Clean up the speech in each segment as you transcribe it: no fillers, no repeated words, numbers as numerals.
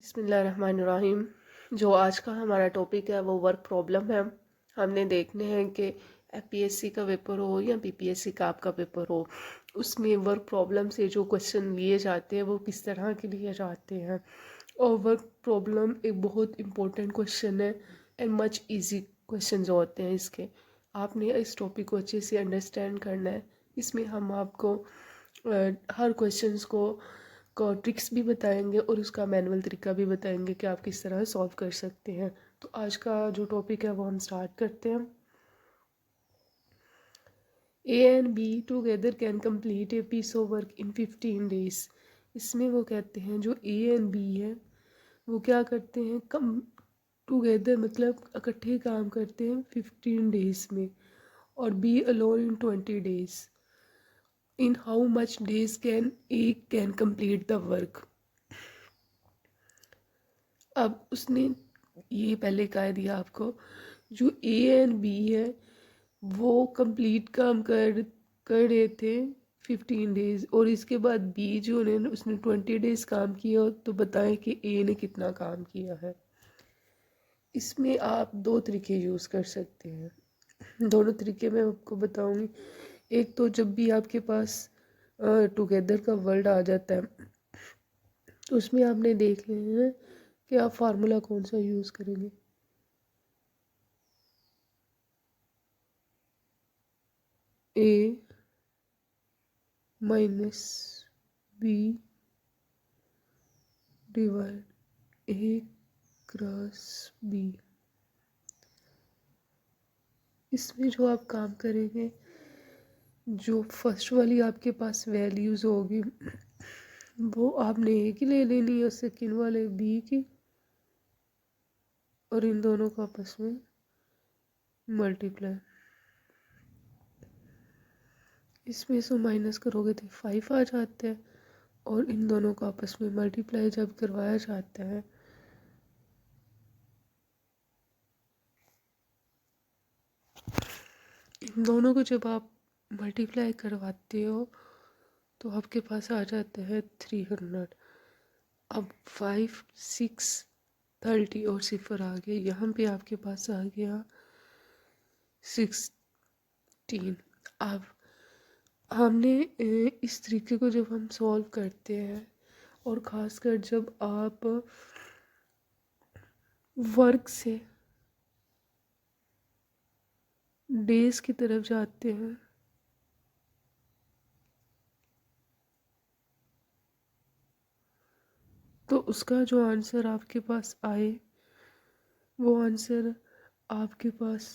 बिस्मिल्लाहिर्रहमानिर्रहीम। जो आज का हमारा टॉपिक है वो वर्क प्रॉब्लम है। हमने देखने हैं कि एपीएससी का पेपर हो या बीपीएससी का आपका पेपर हो, उसमें वर्क प्रॉब्लम से जो क्वेश्चन लिए जाते हैं वो किस तरह के लिए जाते हैं। और वर्क प्रॉब्लम एक बहुत इम्पोर्टेंट क्वेश्चन है एंड मच इजी क्वेश्चन जो होते हैं इसके। आपने इस टॉपिक को अच्छे से अंडरस्टैंड करना है। इसमें हम आपको हर क्वेश्चंस को ट्रिक्स भी बताएंगे और उसका मैनुअल तरीका भी बताएंगे कि आप किस तरह सॉल्व कर सकते हैं। तो आज का जो टॉपिक है वो हम स्टार्ट करते हैं। A and B together can complete a piece of work in 15 days. इसमें वो कहते हैं जो ए एंड बी है वो क्या करते हैं, कम टुगेदर मतलब इकट्ठे काम करते हैं 15 डेज में, और B alone in 20 days. In how much days can A can complete the work. अब उसने ये पहले कह दिया आपको, जो ए एंड बी है वो कंप्लीट काम कर रहे थे 15 डेज, और इसके बाद बी जो ने उसने 20 डेज काम किया। तो बताएं कि ए ने कितना काम किया है। इसमें आप दो तरीके यूज़ कर सकते हैं। दोनों तरीके मैं आपको बताऊंगी। एक तो जब भी आपके पास टुगेदर का वर्ड आ जाता है तो उसमें आपने देख लेना है कि आप फार्मूला कौन सा यूज़ करेंगे। ए माइनस बी डिवाइड ए क्रॉस बी। इसमें जो आप काम करेंगे, जो फर्स्ट वाली आपके पास वैल्यूज़ होगी वो आपने ए की ले लेनी है, सेकेंड वाले बी की, और इन दोनों को आपस में मल्टीप्लाई। इसमें से माइनस करोगे तो 5 आ जाता है, और इन दोनों को आपस में मल्टीप्लाई जब करवाया जाता है इन दोनों को जब आप मल्टीप्लाई करवाते हो तो आपके पास आ जाता है 300। अब 5 6 30 और सिफर आ गया, यहाँ पे आपके पास आ गया 16। अब हमने इस तरीके को जब हम सॉल्व करते हैं, और ख़ासकर जब आप वर्क से डेज की तरफ जाते हैं तो उसका जो आंसर आपके पास आए वो आंसर आपके पास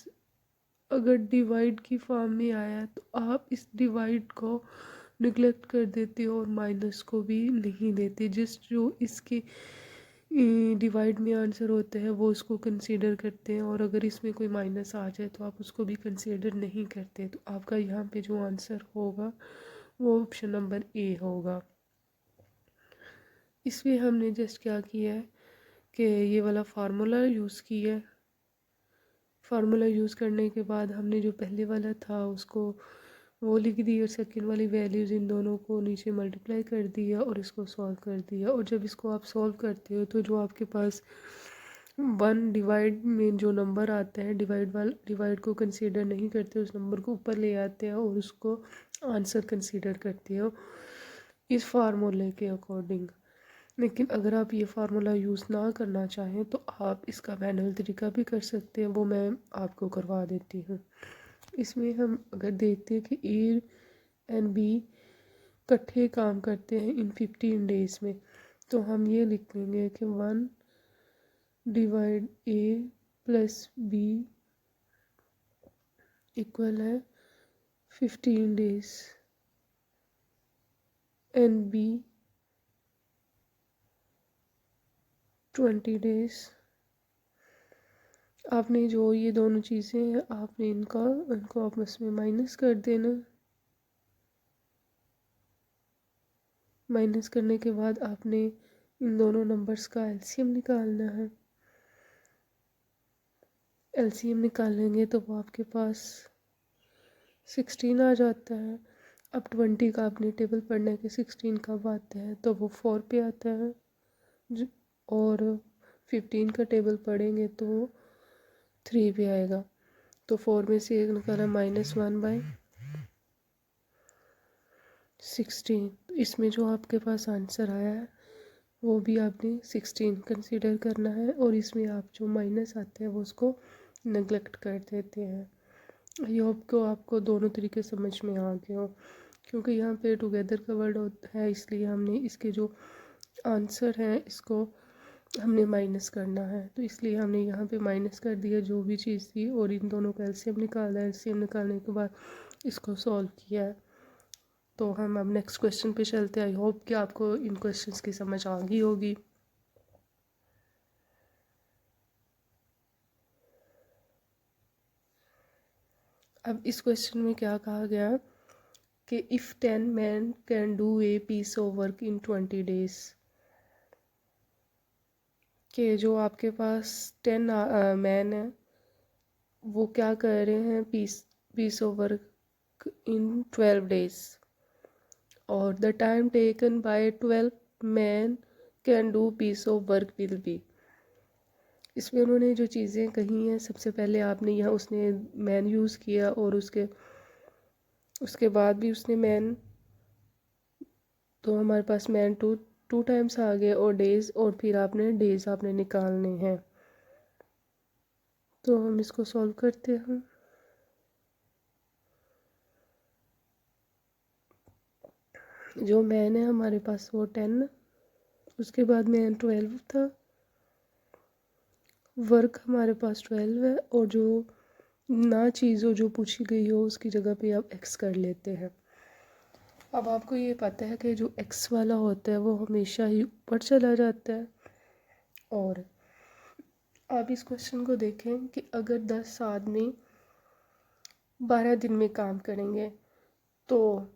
अगर डिवाइड की फॉर्म में आया तो आप इस डिवाइड को निगलेक्ट कर देते हो और माइनस को भी नहीं देते। जिस जो इसके डिवाइड में आंसर होता है वो उसको कंसीडर करते हैं, और अगर इसमें कोई माइनस आ जाए तो आप उसको भी कंसीडर नहीं करते। तो आपका यहाँ पे जो आंसर होगा वो ऑप्शन नंबर ए होगा। इसमें हमने जस्ट क्या किया है कि ये वाला फार्मूला यूज़ किया है। फार्मूला यूज़ करने के बाद हमने जो पहले वाला था उसको वो लिख दी, और सेकंड वाली वैल्यूज़ इन दोनों को नीचे मल्टीप्लाई कर दिया और इसको सॉल्व कर दिया। और जब इसको आप सॉल्व करते हो तो जो आपके पास 1 डिवाइड में जो नंबर आता है, डिवाइड को कंसीडर नहीं करते, उस नंबर को ऊपर ले आते हैं और उसको आंसर कंसीडर करते हो इस फार्मूले के अकॉर्डिंग। लेकिन अगर आप ये फार्मूला यूज़ ना करना चाहें तो आप इसका मैनुअल तरीका भी कर सकते हैं, वो मैं आपको करवा देती हूँ। इसमें हम अगर देखते हैं कि ए एंड बी इकट्ठे काम करते हैं इन 15 डेज में, तो हम ये लिख लेंगे कि 1 डिवाइड ए प्लस बी इक्वल है 15 डेज एंड बी 20 डेज। आपने जो ये दोनों चीज़ें हैं आपने इनको आपस में माइनस कर देना। माइनस करने के बाद आपने इन दोनों नंबर्स का एलसीएम निकालना है। एलसीएम निकालेंगे तो वो आपके पास 16 आ जाता है। अब 20 का आपने टेबल पढ़ना है कि 16 कब आता है, तो वो 4 पे आता है। और 15 का टेबल पढ़ेंगे तो 3 भी आएगा। तो 4 में से एक निकाला -1/16। तो इसमें जो आपके पास आंसर आया है वो भी आपने 16 कंसीडर करना है, और इसमें आप जो माइनस आते हैं वो उसको नेगलेक्ट कर देते हैं। आई होप को आपको दोनों तरीके समझ में आ गए हो, क्योंकि यहाँ पे टुगेदर का वर्ड है, इसलिए हमने इसके जो आंसर हैं इसको हमने माइनस करना है। तो इसलिए हमने यहाँ पे माइनस कर दिया जो भी चीज़ थी, और इन दोनों का एलसीएम निकाला है। एलसीएम निकालने के बाद इसको सॉल्व किया है। तो हम अब नेक्स्ट क्वेश्चन पे चलते हैं। आई होप कि आपको इन क्वेश्चंस की समझ आ गई होगी। अब इस क्वेश्चन में क्या कहा गया कि if 10 man can do a piece of work in 20 days, कि जो आपके पास 10 मैन है वो क्या कर रहे हैं piece of work in 12 days, और the time taken by 12 man can do piece of work will be. इसमें उन्होंने जो चीज़ें कही हैं, सबसे पहले आपने यहाँ उसने मैन यूज़ किया, और उसके बाद भी उसने मैन, तो हमारे पास मैन टू टाइम्स आ गए, और डेज़, और फिर आपने डेज़ आपने निकालने हैं। तो हम इसको सॉल्व करते हैं। जो मैन है हमारे पास वो 10, उसके बाद मैन 12 था, वर्क हमारे पास 12 है, और जो ना चीज़ हो जो पूछी गई हो उसकी जगह पे आप एक्स कर लेते हैं। अब आपको ये पता है कि जो एक्स वाला होता है वो हमेशा ही ऊपर चला जाता है। और आप इस क्वेश्चन को देखें कि अगर 10 आदमी 12 दिन में काम करेंगे, तो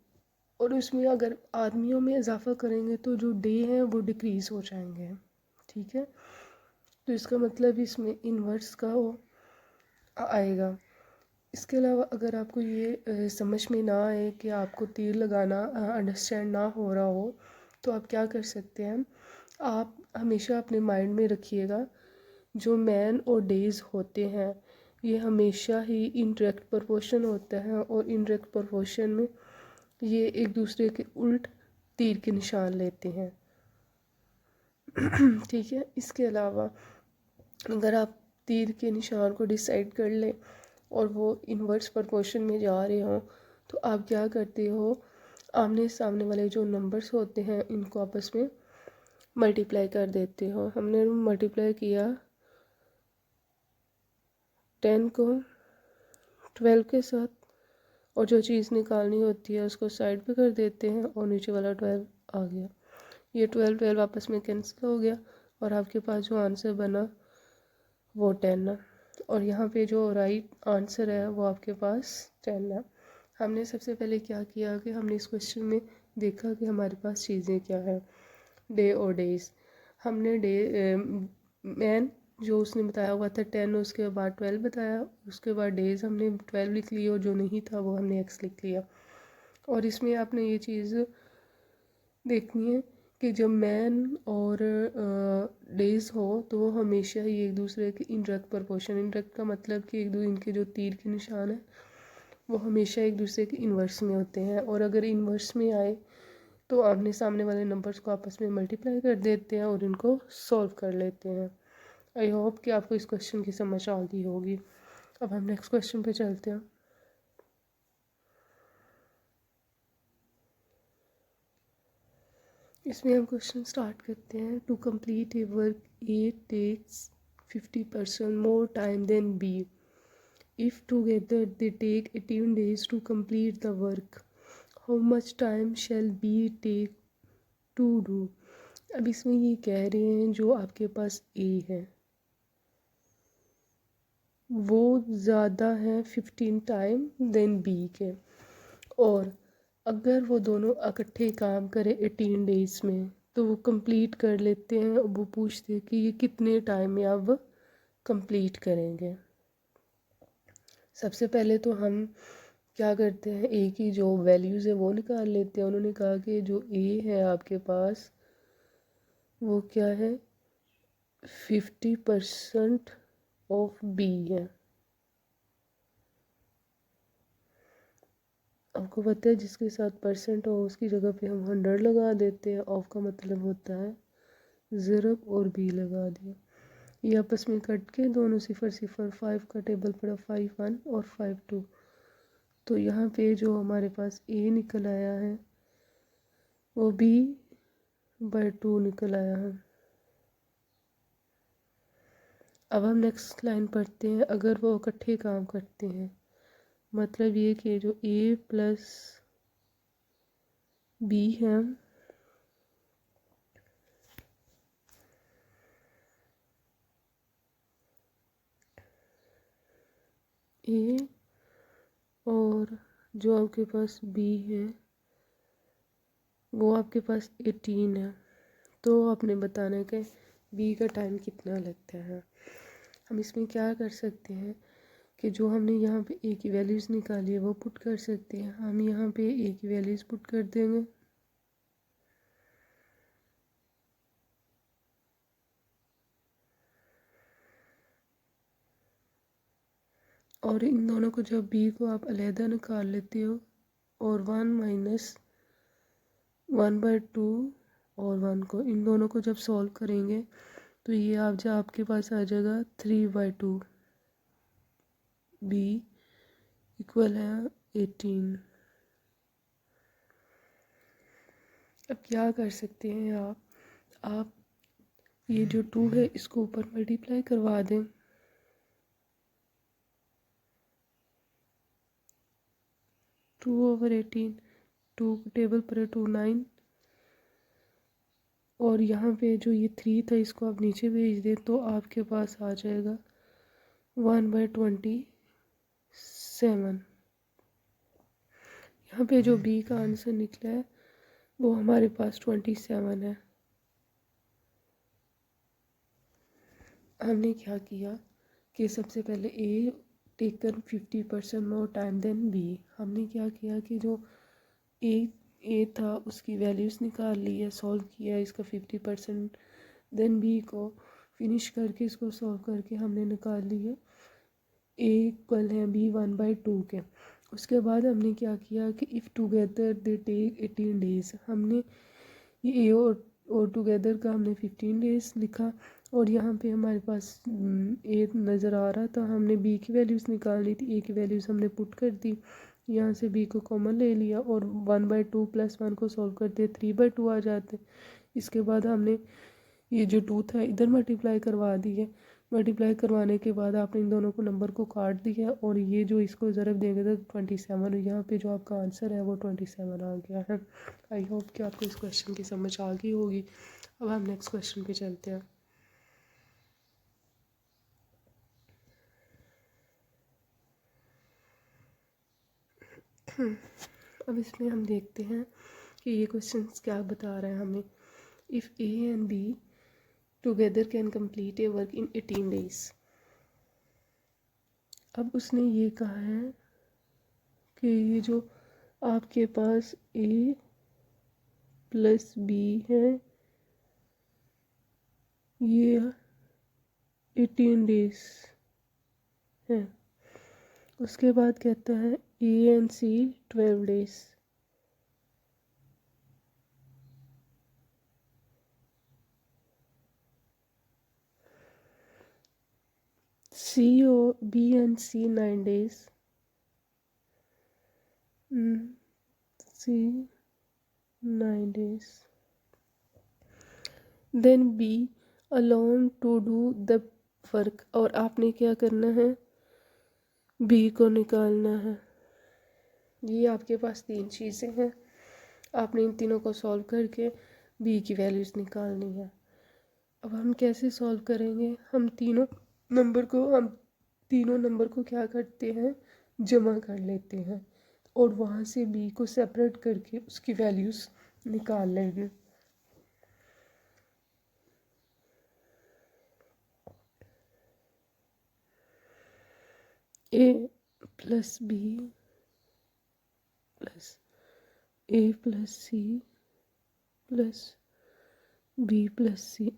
और उसमें अगर आदमियों में इजाफा करेंगे तो जो डे हैं वो डिक्रीज़ हो जाएंगे। ठीक है, तो इसका मतलब इसमें इन्वर्स का वो आएगा। इसके अलावा अगर आपको ये समझ में ना आए कि आपको तीर लगाना अंडरस्टैंड ना हो रहा हो, तो आप क्या कर सकते हैं, आप हमेशा अपने माइंड में रखिएगा जो मैन और डेज होते हैं ये हमेशा ही इनडायरेक्ट प्रोपोर्शन होता है, और इनडायरेक्ट प्रोपोर्शन में ये एक दूसरे के उल्ट तीर के निशान लेते हैं। ठीक है, इसके अलावा अगर आप तीर के निशान को डिसाइड कर लें और वो इन्वर्स प्रोपोर्शन में जा रहे हों, तो आप क्या करते हो, आमने सामने वाले जो नंबर्स होते हैं इनको आपस में मल्टीप्लाई कर देते हो। हमने मल्टीप्लाई किया 10 को 12 के साथ, और जो चीज़ निकालनी होती है उसको साइड पे कर देते हैं, और नीचे वाला 12 आ गया। ये 12 आपस में कैंसिल हो गया, और आपके पास जो आंसर बना वो 10 है, और यहाँ पे जो राइट आंसर है वो आपके पास 10 है। हमने सबसे पहले क्या किया कि हमने इस क्वेश्चन में देखा कि हमारे पास चीज़ें क्या है, डे और डेज। हमने मैन जो उसने बताया हुआ था 10, उसके बाद 12 बताया, उसके बाद डेज हमने 12 लिख लिया, और जो नहीं था वो हमने एक्स लिख लिया। और इसमें आपने ये चीज़ देखनी है कि जब मैन और डेज हो तो वो हमेशा ही एक दूसरे के इनडायरेक्ट प्रोपोर्शन, इनडायरेक्ट का मतलब कि इनके जो तीर के निशान है वो हमेशा एक दूसरे के इन्वर्स में होते हैं, और अगर इन्वर्स में आए तो आमने सामने वाले नंबर्स को आपस में मल्टीप्लाई कर देते हैं और इनको सॉल्व कर लेते हैं। आई होप कि आपको इस क्वेश्चन की समझ आ गई होगी। अब हम नेक्स्ट क्वेश्चन पे चलते हैं। इसमें हम क्वेश्चन स्टार्ट करते हैं। To complete a work A takes 50% more time than B. If together they take 18 days to complete the work, how much time shall B take to do? अब इसमें ये कह रहे हैं जो आपके पास A है वो ज़्यादा है 15 टाइम देन B के, और अगर वो दोनों इकट्ठे काम करें 18 डेज़ में तो वो कंप्लीट कर लेते हैं। वो पूछते हैं कि ये कितने टाइम में अब कंप्लीट करेंगे। सबसे पहले तो हम क्या करते हैं, ए की जो वैल्यूज़ है वो निकाल लेते हैं। उन्होंने कहा कि जो ए है आपके पास वो क्या है 50% ऑफ बी है। आपको पता है जिसके साथ परसेंट हो उसकी जगह पे हम 100 लगा देते हैं। ऑफ का मतलब होता है ज़रब और बी लगा दिया। ये आपस में कट के दोनों 0 0 5 का टेबल पड़ा 5 1 और 5 2। तो यहाँ पे जो हमारे पास ए निकल आया है वो b/2 निकल आया है। अब हम नेक्स्ट लाइन पढ़ते हैं। अगर वो इकट्ठे काम करते हैं मतलब ये कि जो a प्लस b है a और जो आपके पास b है वो आपके पास 18 है। तो आपने बताना है कि b का टाइम कितना लगता है। हम इसमें क्या कर सकते हैं कि जो हमने यहाँ पे a की वैल्यूज़ निकाली है वो पुट कर सकते हैं। हम यहाँ पे a की वैल्यूज़ पुट कर देंगे। और इन दोनों को जब b को आप अलहदा निकाल लेते हो और 1 - 1/2 और 1 को इन दोनों को जब सॉल्व करेंगे तो ये आपके पास आ जाएगा 3/2। b इक्वल है 18। अब क्या कर सकते हैं आप ये जो 2 है इसको ऊपर मल्टीप्लाई करवा दें। 2/18 2 टेबल पर 2 9 और यहाँ पे जो ये 3 था इसको आप नीचे भेज दें तो आपके पास आ जाएगा 1/27। यहाँ पे जो बी का आंसर निकला है वो हमारे पास 27 है। हमने क्या किया कि सबसे पहले A taken 50% more time than B. हमने क्या किया कि जो ए था उसकी वैल्यूज़ निकाल ली है, सॉल्व किया इसका 50%, देन बी को फिनिश करके इसको सॉल्व करके हमने निकाल ली है ए इक्वल है b 1/2 के। उसके बाद हमने क्या किया कि if together they take 18 days, हमने ये ए और टुगेदर का हमने 15 डेज़ लिखा और यहाँ पे हमारे पास ए नज़र आ रहा था। हमने बी की वैल्यूज़ निकालनी थी, ए की वैल्यूज़ हमने पुट कर दी, यहाँ से बी को कॉमन ले लिया और 1/2 + 1 को सॉल्व करते 3/2 आ जाते। इसके बाद हमने ये जो 2 था इधर मल्टीप्लाई करवा दी है। मल्टीप्लाई करवाने के बाद आपने इन दोनों को नंबर को काट दिया और ये जो इसको ज़रब देंगे तो 27, यहाँ पे जो आपका आंसर है वो 27 आ गया है। आई होप कि आपको इस क्वेश्चन की समझ आ गई होगी। अब हम नेक्स्ट क्वेश्चन पे चलते हैं। अब इसमें हम देखते हैं कि ये क्वेश्चन क्या बता रहा है हमें। If A and B together can complete a work in 18 days. अब उसने ये कहा है कि ये जो आपके पास ए प्लस बी है ये 18 डेज है। उसके बाद कहता है A and C 12 days. C और B and C 9 days. C 9 days. Then B alone to do the work. और आपने क्या करना है, बी को निकालना है। ये आपके पास 3 चीज़ें हैं, आपने इन तीनों को सॉल्व करके बी की वैल्यूज़ निकालनी है। अब हम कैसे सॉल्व करेंगे, हम तीनों नंबर को क्या करते हैं, जमा कर लेते हैं और वहाँ से बी को सेपरेट करके उसकी वैल्यूज़ निकाल लेंगे। A plus B plus A plus C plus B plus C.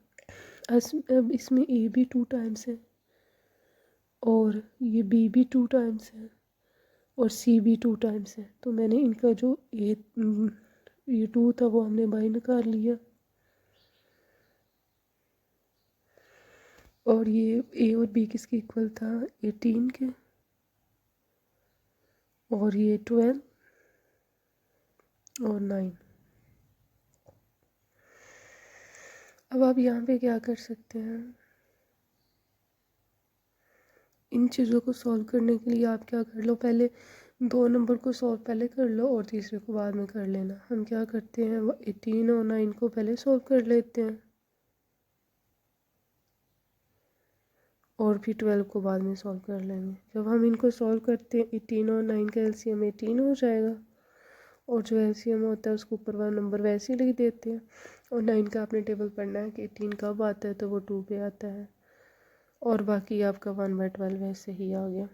अब इसमें ए भी 2 टाइम्स है और ये बी भी 2 टाइम्स है और सी भी 2 टाइम्स है। तो मैंने इनका जो ये 2 था वो हमने बाई निकाल लिया और ये ए और बी किसके इक्वल था 18 के और ये 12 और 9। अब आप यहाँ पे क्या कर सकते हैं, इन चीज़ों को सॉल्व करने के लिए आप क्या कर लो, पहले 2 नंबर को सॉल्व पहले कर लो और तीसरे को बाद में कर लेना। हम क्या करते हैं 18 और 9 को पहले सॉल्व कर लेते हैं और फिर 12 को बाद में सॉल्व कर लेंगे। जब हम इनको सॉल्व करते हैं 18 और 9 का एलसीएम 18 हो जाएगा और जो एलसीएम होता है उसको ऊपर वाला नंबर वैसे ही लिख देते हैं। और 9 का आपने टेबल पढ़ना है कि 18 कब आता है, तो वो 2 पे आता है और बाकी आपका 1/12 वैसे ही आ गया।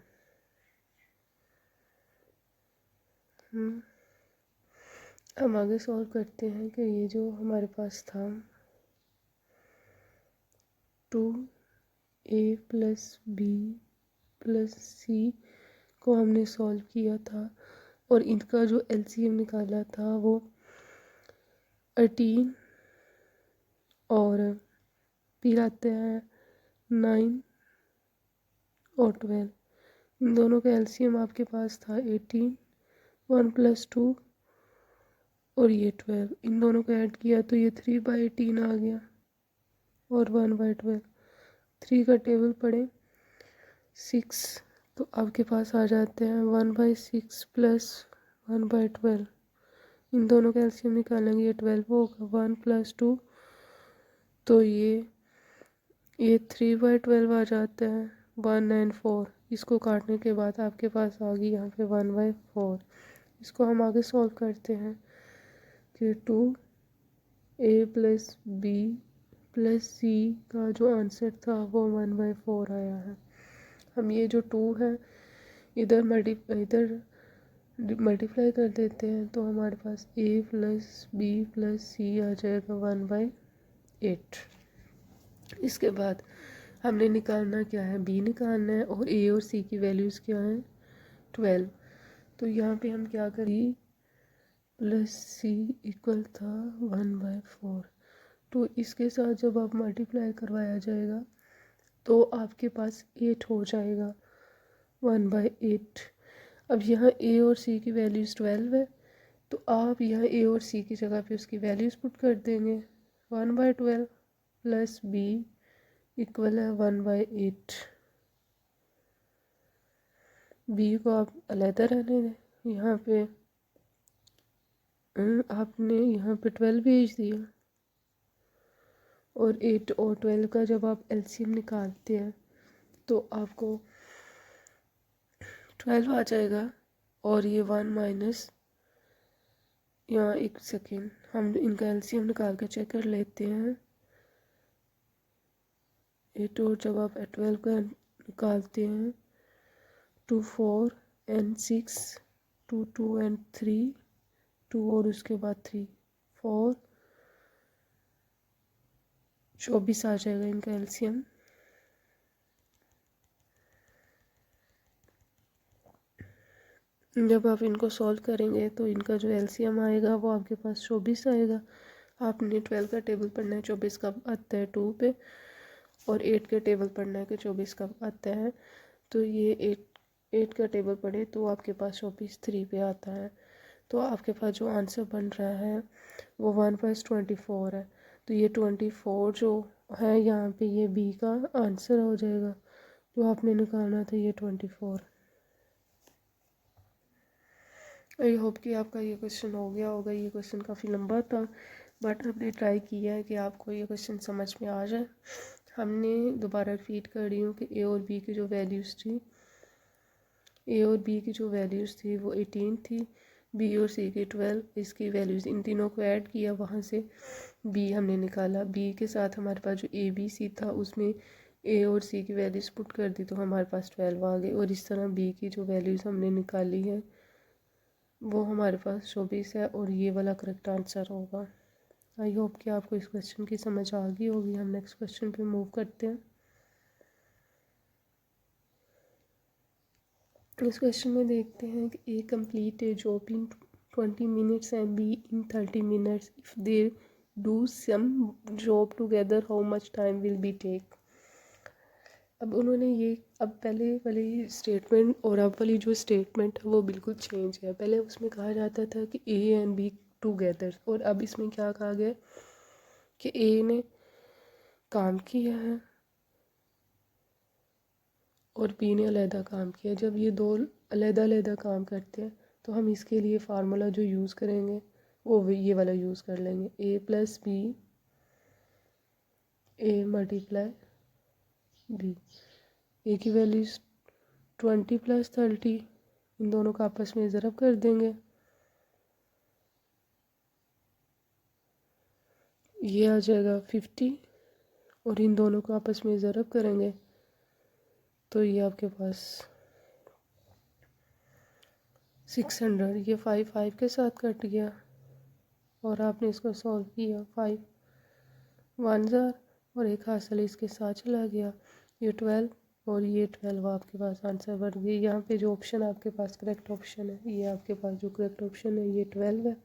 हम आगे सॉल्व करते हैं कि ये जो हमारे पास था 2a प्लस बी प्लस सी को हमने सॉल्व किया था और इनका जो एलसीएम निकाला था वो 18 और फिर आते हैं 9 और 12। इन दोनों का एलसीएम आपके पास था 18, 1 + 2 और ये 12। इन दोनों को ऐड किया तो ये 3/18 आ गया और 1/12। 3 का टेबल पढ़े 6 तो आपके पास आ जाते हैं 1/6 + 1/12। इन दोनों का एलसीएम निकालेंगे ये 12 होगा 1 + 2 तो ये 3/12 आ जाता है 1 और 4। इसको काटने के बाद आपके पास आ गई यहाँ पे 1/4। इसको हम आगे सॉल्व करते हैं कि 2a + b + c का जो आंसर था वो 1/4 आया है। हम ये जो 2 है इधर मल्टीप्लाई कर देते हैं तो हमारे पास a + b + c आ जाएगा 1/8। इसके बाद हमने निकालना क्या है, b निकालना है और a और c की वैल्यूज़ क्या है 12। तो यहाँ पे हम क्या करें + c इक्वल था 1/4। तो इसके साथ जब आप मल्टीप्लाई करवाया जाएगा तो आपके पास 8 हो जाएगा 1/8। अब यहाँ a और c की वैल्यूज़ 12 है तो आप यहाँ a और c की जगह पे उसकी वैल्यूज़ पुट कर देंगे 1/12 + b इक्वल है 1/8। b को आप अलहदा रहने दें, यहाँ पे आपने यहाँ पे 12 भेज दिया और 8 और 12 का जब आप एलसीएम निकालते हैं तो आपको 12 आ जाएगा और ये 1 माइनस, यहाँ एक सेकेंड हम इनका एलसीएम निकाल के चेक कर लेते हैं। 8 और जब आप 12 का निकालते हैं 2 4 and 6 2 2 and 3 2 और उसके बाद 3 4 24 आ जाएगा इनका एलसीएम। जब आप इनको सॉल्व करेंगे तो इनका जो एलसीएम आएगा वो आपके पास 24 आएगा। आपने 12 का टेबल पढ़ना है 24 कब आता है 2 पे और 8 का टेबल पढ़ना है कि 24 कब आता है। तो ये 8 का टेबल पढ़े तो आपके पास 24 3 पे आता है। तो आपके पास जो आंसर बन रहा है वो 1/24 है। तो ये 24 जो है यहाँ पे ये बी का आंसर हो जाएगा। जो आपने निकालना था ये 24। आई होप कि आपका ये क्वेश्चन हो गया होगा। ये क्वेश्चन काफ़ी लंबा था बट हमने ट्राई किया है कि आपको ये क्वेश्चन समझ में आ जाए। हमने दोबारा रिपीट कर रही हूँ कि ए और बी की जो वैल्यूज़ थी, ए और बी की जो वैल्यूज़ थी वो 18 थी, बी और सी की 12। इसकी वैल्यूज़ इन तीनों को ऐड किया, वहाँ से बी हमने निकाला। बी के साथ हमारे पास जो ए बी सी था उसमें ए और सी की वैल्यूज़ पुट कर दी तो हमारे पास 12 आ गई। और इस तरह बी की जो वैल्यूज़ हमने निकाली है वो हमारे पास 24 है और ये वाला करेक्ट आंसर होगा। आई होप कि आपको इस क्वेश्चन की समझ आ गई होगी। हम नेक्स्ट क्वेश्चन पे मूव करते हैं। इस क्वेश्चन में देखते हैं कि A complete A job in 20 minutes and B in 30 minutes. If they do some job together how much time will be take. अब उन्होंने ये, अब पहले वाली स्टेटमेंट और अब वाली जो स्टेटमेंट है वो बिल्कुल चेंज है। पहले उसमें कहा जाता था कि ए एंड बी टुगेदर, और अब इसमें क्या कहा गया कि ए ने काम किया है और बी ने अलहदा काम किया। जब ये दो अलहदा अलहदा काम करते हैं तो हम इसके लिए फार्मूला जो यूज़ करेंगे वो ये वाला यूज़ कर लेंगे, A plus B A multiply B. ए की वैल्यू 20 प्लस 30, इन दोनों का आपस में ज़रब कर देंगे, ये आ जाएगा 50, और इन दोनों को आपस में ज़रब करेंगे तो ये आपके पास 600। ये 5 के साथ कट गया और आपने इसको सॉल्व किया, 5 1000 और एक हासिल इसके साथ चला गया, ये 12 और ये 12 आपके पास आंसर बन गई। यहाँ पे जो ऑप्शन आपके पास करेक्ट ऑप्शन है, ये आपके पास जो करेक्ट ऑप्शन है ये 12 है।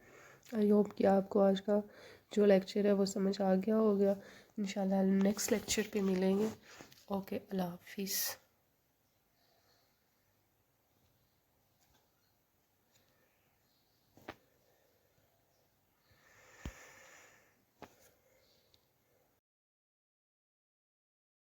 आई होप कि आपको आज का जो लेक्चर है वो समझ आ गया होगा। इंशाल्लाह नेक्स्ट लेक्चर पे मिलेंगे। ओके, अल्लाह हाफिज़।